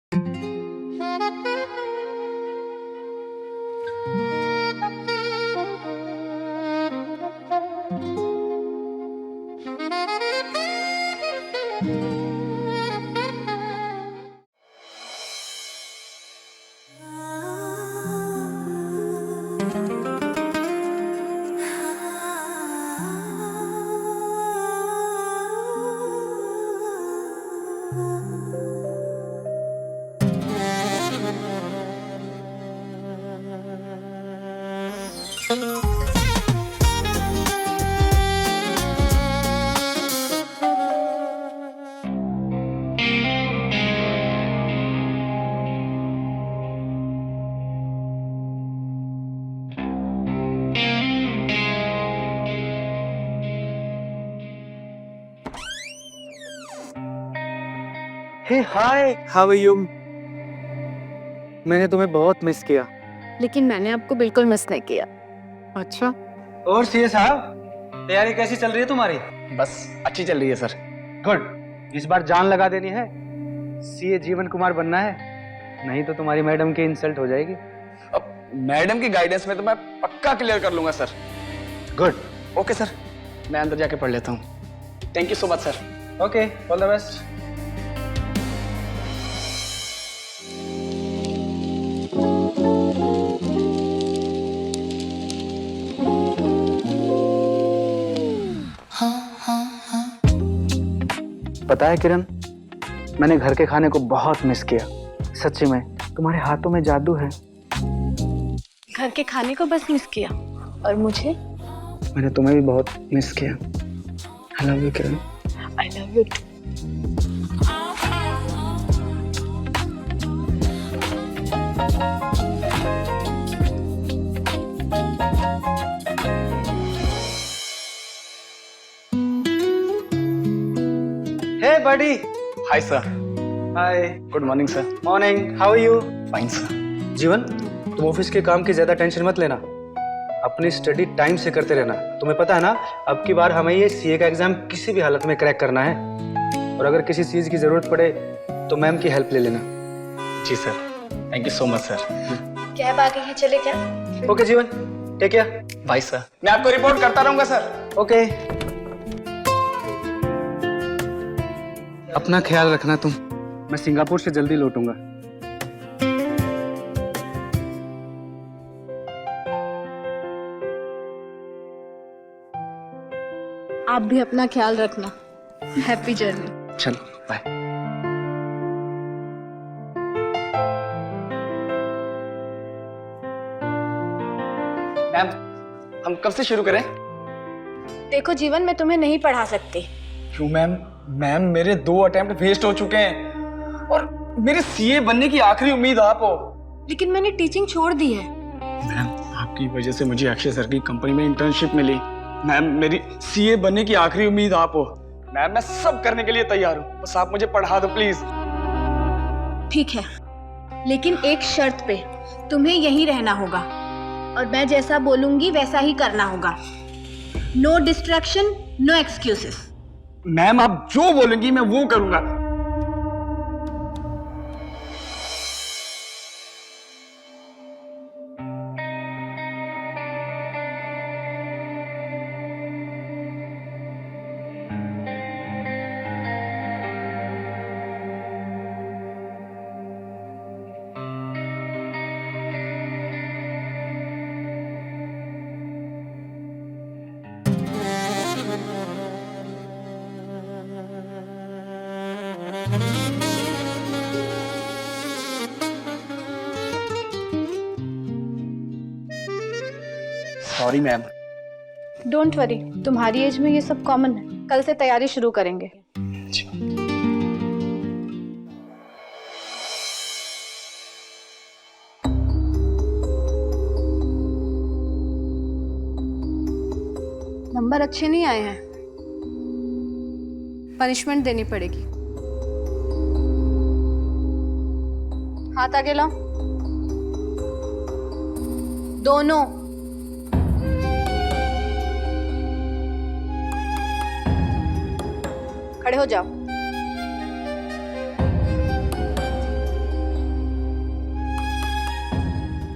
Hey hi, how are you? मैंने तुम्हें बहुत मिस किया। लेकिन मैंने आपको बिल्कुल मिस नहीं किया। अच्छा। और सीए साहब, तैयारी कैसी चल रही है तुम्हारी? बस अच्छी चल रही है सर। गुड। इस बार जान लगा देनी है, सीए जीवन कुमार बनना है, नहीं तो तुम्हारी मैडम की इंसल्ट हो जाएगी। अब मैडम की गाइडेंस में तो मैं पक्का क्लियर कर लूंगा सर। गुड। ओके सर, मैं अंदर जाके पढ़ लेता हूँ। Thank you so much sir. Okay, all the best. पता है किरण, मैंने घर के खाने को बहुत मिस किया। सच्ची में तुम्हारे हाथों में जादू है। घर के खाने को बस मिस किया, और मुझे? मैंने तुम्हें भी बहुत मिस किया। I love you Kiran. I love you too. Hey buddy. Hi sir. Hi. Good morning sir. Morning, how are you? Fine sir. Jeevan, तुम ऑफिस के काम की ज्यादा टेंशन मत लेना, अपनी स्टडी टाइम से करते रहना। तुम्हें पता है ना, अब की बार हमें ये सीए का एग्जाम किसी भी हालत में क्रैक करना है, और अगर किसी चीज की जरूरत पड़े तो मैम की हेल्प ले लेना। Ji sir, thank you so much sir. Cab आ गई है, चले क्या? ओके जीवन, टेक केयर। बाय सर, मैं आपको रिपोर्ट करता रहूंगा सर। ओके। अपना ख्याल रखना तुम, मैं सिंगापुर से जल्दी लौटूंगा। आप भी अपना ख्याल रखना। Happy journey. चलो बाय। मैम, हम कब से शुरू करें? देखो जीवन, मैं तुम्हें नहीं पढ़ा सकती। क्यों मैम? मैम, मेरे 2 अटेम्प्ट वेस्ट हो चुके हैं और मेरे सीए बनने की आखिरी उम्मीद आप हो। लेकिन मैंने टीचिंग छोड़ दी है। मैम, आपकी वजह से मुझे अक्षय सर की कंपनी में इंटर्नशिप मिली। मैम, मेरी सीए बनने की आखिरी उम्मीद आप हो। मैम, मैं सब करने के लिए तैयार हूँ, बस आप मुझे पढ़ा दो प्लीज। ठीक है, लेकिन एक शर्त पे, तुम्हें यहीं रहना होगा और मैं जैसा बोलूंगी वैसा ही करना होगा। No distraction, no excuses. Ma'am, आप जो बोलेंगी मैं वो करूंगा। Sorry ma'am. डोंट वरी, तुम्हारी एज में ये सब कॉमन है। कल से तैयारी शुरू करेंगे। नंबर अच्छे नहीं आए हैं, पनिशमेंट देनी पड़ेगी। हाथ आगे लाओ, दोनों। खड़े हो जाओ।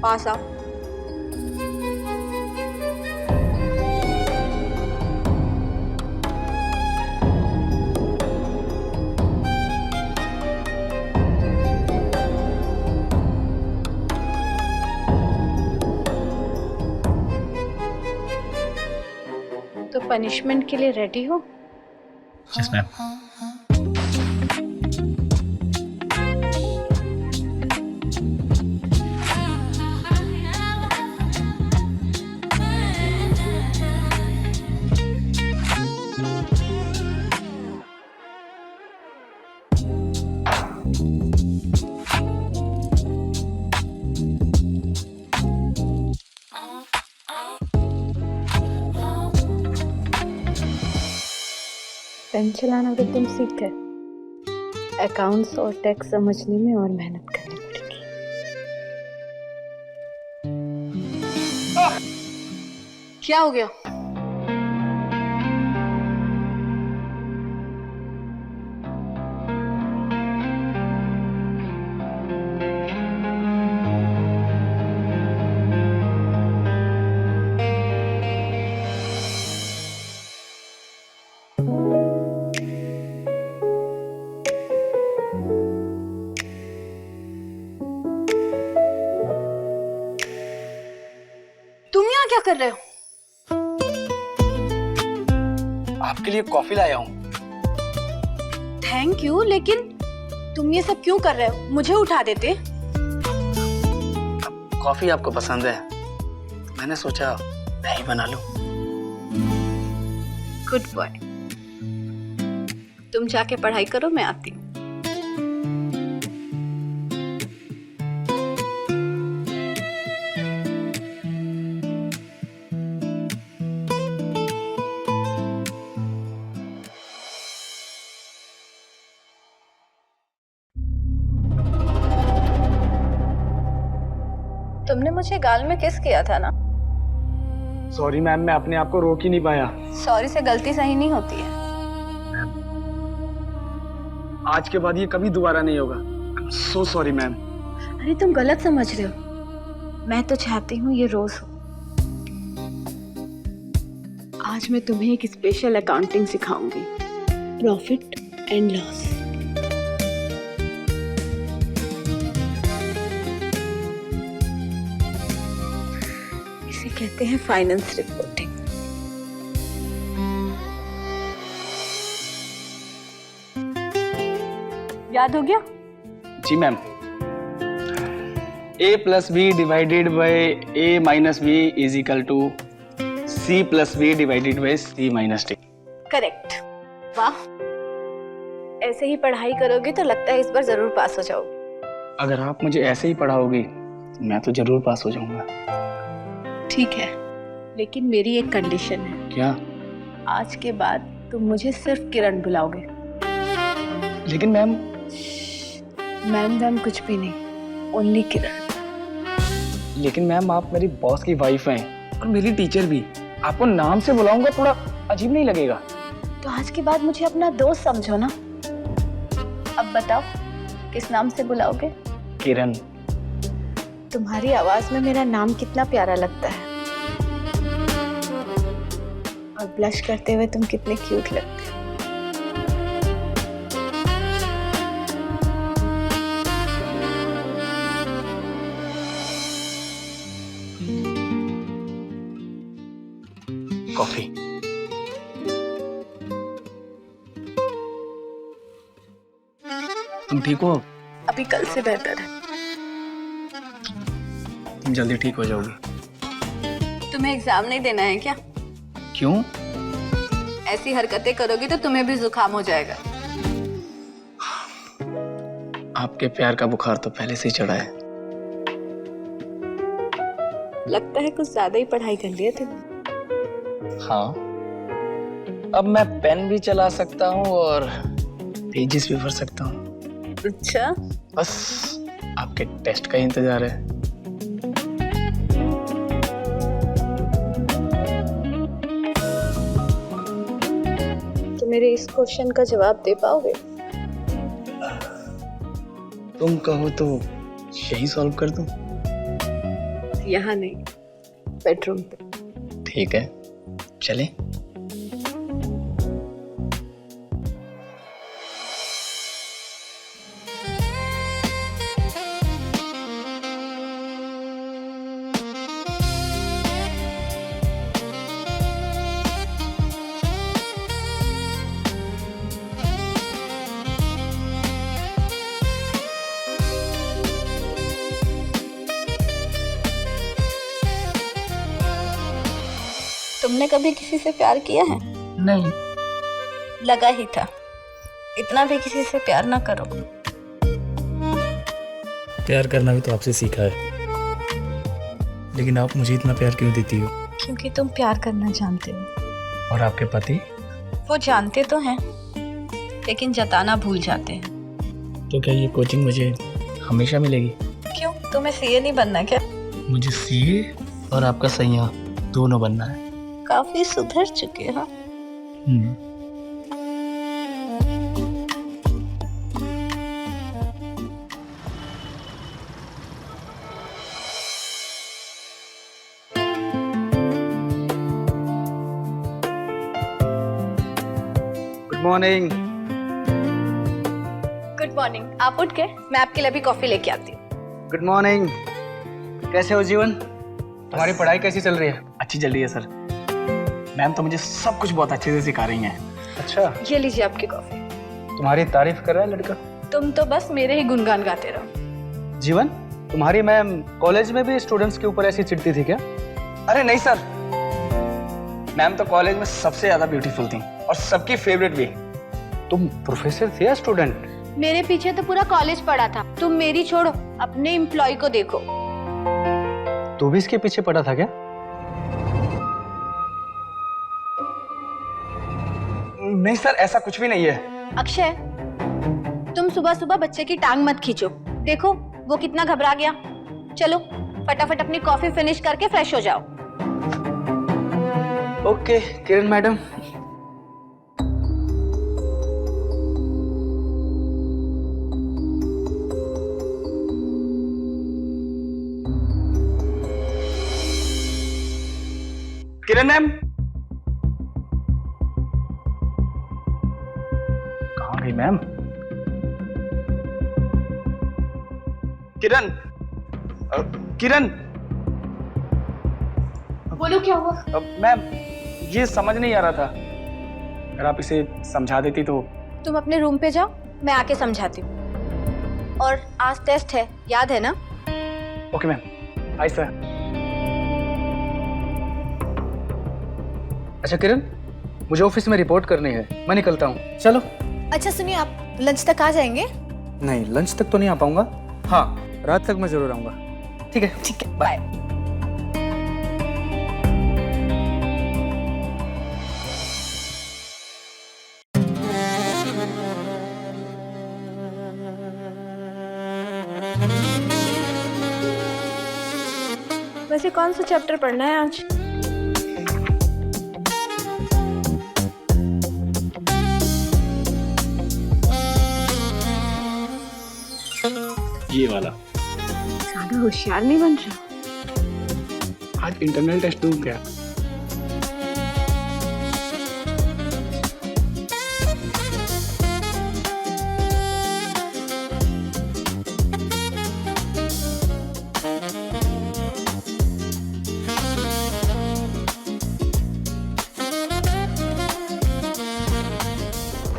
पास आओ। तो पनिशमेंट के लिए रेडी हो? Yes ma'am. पेन चलाना तो तुम सीख गए, अकाउंट्स और टैक्स समझने में और मेहनत करनी पड़ेगी। क्या हो गया? तुम यहाँ क्या कर रहे हो? आपके लिए कॉफी लाया हूँ। थैंक यू, लेकिन तुम ये सब क्यों कर रहे हो? मुझे उठा देते। कॉफी आपको पसंद है, मैंने सोचा मैं ही बना लूं। Good boy. तुम जाके पढ़ाई करो, मैं आती हूँ। तुमने मुझे गाल में किस किया था ना? सॉरी मैम, मैं अपने आप को रोक ही नहीं पाया। सॉरी से गलती सही नहीं होती है। आज के बाद ये कभी दोबारा नहीं होगा। So sorry ma'am. अरे तुम गलत समझ रहे हो। मैं तो चाहती हूँ ये रोज हो। आज मैं तुम्हें एक स्पेशल अकाउंटिंग सिखाऊंगी, प्रॉफिट एंड लॉस। इसे कहते हैं फाइनेंस रिपोर्टिंग। याद हो गया? Ji ma'am. a plus b divided by a minus b is equal to c plus b divided by c minus d. Correct. वाह, ऐसे ही पढ़ाई करोगे तो लगता है इस बार जरूर पास हो जाओगे। अगर आप मुझे ऐसे ही पढ़ाओगी तो मैं तो जरूर पास हो जाऊंगा। ठीक है, लेकिन मेरी एक कंडीशन है। क्या? आज के बाद तुम मुझे सिर्फ किरण बुलाओगे। लेकिन मैम। मैम कुछ भी नहीं, ओनली किरण। लेकिन मैम, आप मेरी बॉस की वाइफ हैं और मेरी टीचर भी। आपको नाम से बुलाऊंगा, थोड़ा अजीब नहीं लगेगा? तो आज के बाद मुझे अपना दोस्त समझो ना। अब बताओ, किस नाम से बुलाओगे? किरण। तुम्हारी आवाज में मेरा नाम कितना प्यारा लगता है, और ब्लश करते हुए तुम कितने क्यूट लगते हो। कॉफी। तुम ठीक हो? अभी कल से बेहतर है। तुम जल्दी ठीक हो जाओगी। तुम्हें एग्जाम नहीं देना है क्या? क्यों? ऐसी हरकतें करोगी तो तुम्हें भी जुकाम हो जाएगा। आपके प्यार का बुखार तो पहले से ही चढ़ा है। लगता है कुछ ज्यादा ही पढ़ाई कर लिए थे। हाँ, अब मैं पेन भी चला सकता हूँ और पेजेस भी भर सकता हूँ। अच्छा, बस आपके टेस्ट का इंतजार है। तो मेरे इस क्वेश्चन का जवाब दे पाओगे? तुम कहो तो यही सॉल्व कर दूं। यहाँ नहीं, बेडरूम पे। ठीक है, चले। तुमने कभी किसी से प्यार किया है? नहीं। लगा ही था, इतना भी किसी से प्यार ना करो। प्यार करना भी तो आपसे सीखा है, लेकिन आप मुझे इतना प्यार क्यों देती हो? क्योंकि तुम प्यार करना जानते हो। और आपके पति? वो जानते तो हैं, लेकिन जताना भूल जाते हैं। तो क्या ये कोचिंग मुझे हमेशा मिलेगी? क्यों, तुम्हें सीए नहीं बनना क्या? मुझे सीए और आपका सैया दोनों बनना है। काफी सुधर चुके हो। Good morning. Good morning. आप उठ के, मैं आपके लिए भी कॉफी लेके आती हूँ। Good morning. कैसे हो जीवन? तुम्हारी पढ़ाई कैसी चल रही है? अच्छी चल रही है सर। मैम तो मुझे सब कुछ बहुत अच्छे से सिखा रही हैं। अच्छा, ये लीजिए आपकी कॉफी। तुम्हारी तारीफ कर रहा है लड़का। तुम तो बस मेरे ही गुणगान गाते रहो। जीवन, तुम्हारी मैम कॉलेज में भी स्टूडेंट्स के ऊपर ऐसी चिढ़ती थी क्या? अरे नहीं सर, मैम तो कॉलेज में सबसे ज्यादा ब्यूटीफुल थी और सबकी फेवरेट भी। तुम प्रोफेसर थे या स्टूडेंट? मेरे पीछे तो पूरा कॉलेज पड़ा था। तुम मेरी छोड़ो, अपने एम्प्लॉय को देखो। तू भी इसके पीछे पड़ा था क्या? नहीं सर, ऐसा कुछ भी नहीं है। अक्षय, तुम सुबह सुबह बच्चे की टांग मत खींचो। देखो वो कितना घबरा गया। चलो फटाफट अपनी कॉफी फिनिश करके फ्रेश हो जाओ। ओके किरण मैडम। किरण मैम कहाँ गई मैम? किरण, किरण। बोलो क्या हुआ? मैम ये समझ नहीं आ रहा था, अगर आप इसे समझा देती तो। तुम अपने रूम पे जाओ, मैं आके समझाती हूँ। और आज टेस्ट है, याद है ना? Okay ma'am. Aye sir. अच्छा किरण, मुझे ऑफिस में रिपोर्ट करनी है, मैं निकलता हूँ। चलो। अच्छा सुनिए, आप लंच तक आ जाएंगे? नहीं, लंच तक तो नहीं आ पाऊंगा। हाँ, रात तक मैं जरूर आऊंगा। ठीक है? ठीक है, बाय। वैसे कौन सा चैप्टर पढ़ना है आज? ये वाला। ज्यादा होशियार नहीं बन रहा। आज इंटरनल टेस्ट दूं क्या?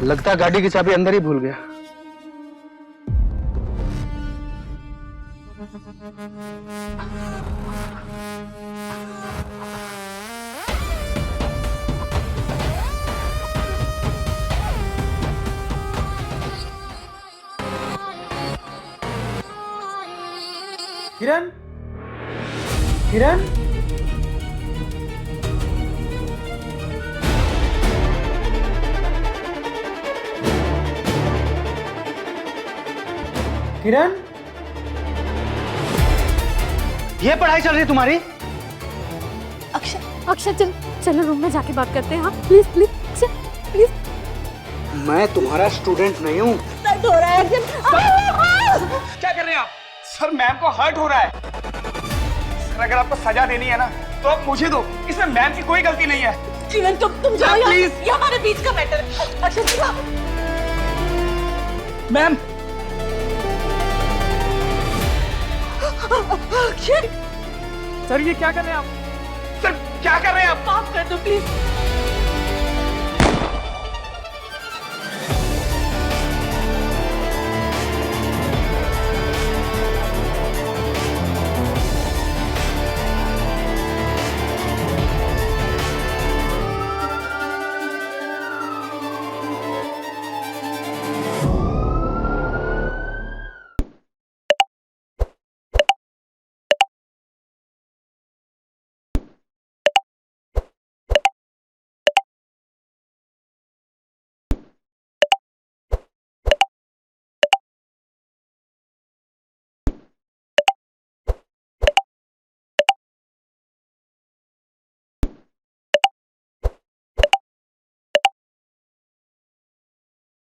लगता है गाड़ी की चाबी अंदर ही भूल गया। किरण, किरण, किरण, ये पढ़ाई चल रही है तुम्हारी? अक्षय, अक्षय चल, चलो रूम में जाके बात करते हैं। हाँ प्लीज प्लीज अक्षय प्लीज। मैं तुम्हारा स्टूडेंट नहीं हूँ। दर्द हो रहा है अक्षय। क्या कर रहे हैं आप? सर मैम को हर्ट हो रहा है। सर अगर आपको सजा देनी है ना तो आप मुझे दो, इसमें मैम की कोई गलती नहीं है। जीवन तुम जाओ यार, प्लीज। ये हमारे बीच का मैटर है। अक्षय सिन्हा, मैम अक्षय सर, ये क्या कर रहे हैं आप? सर क्या कर रहे हैं आप? माफ कर दो प्लीज।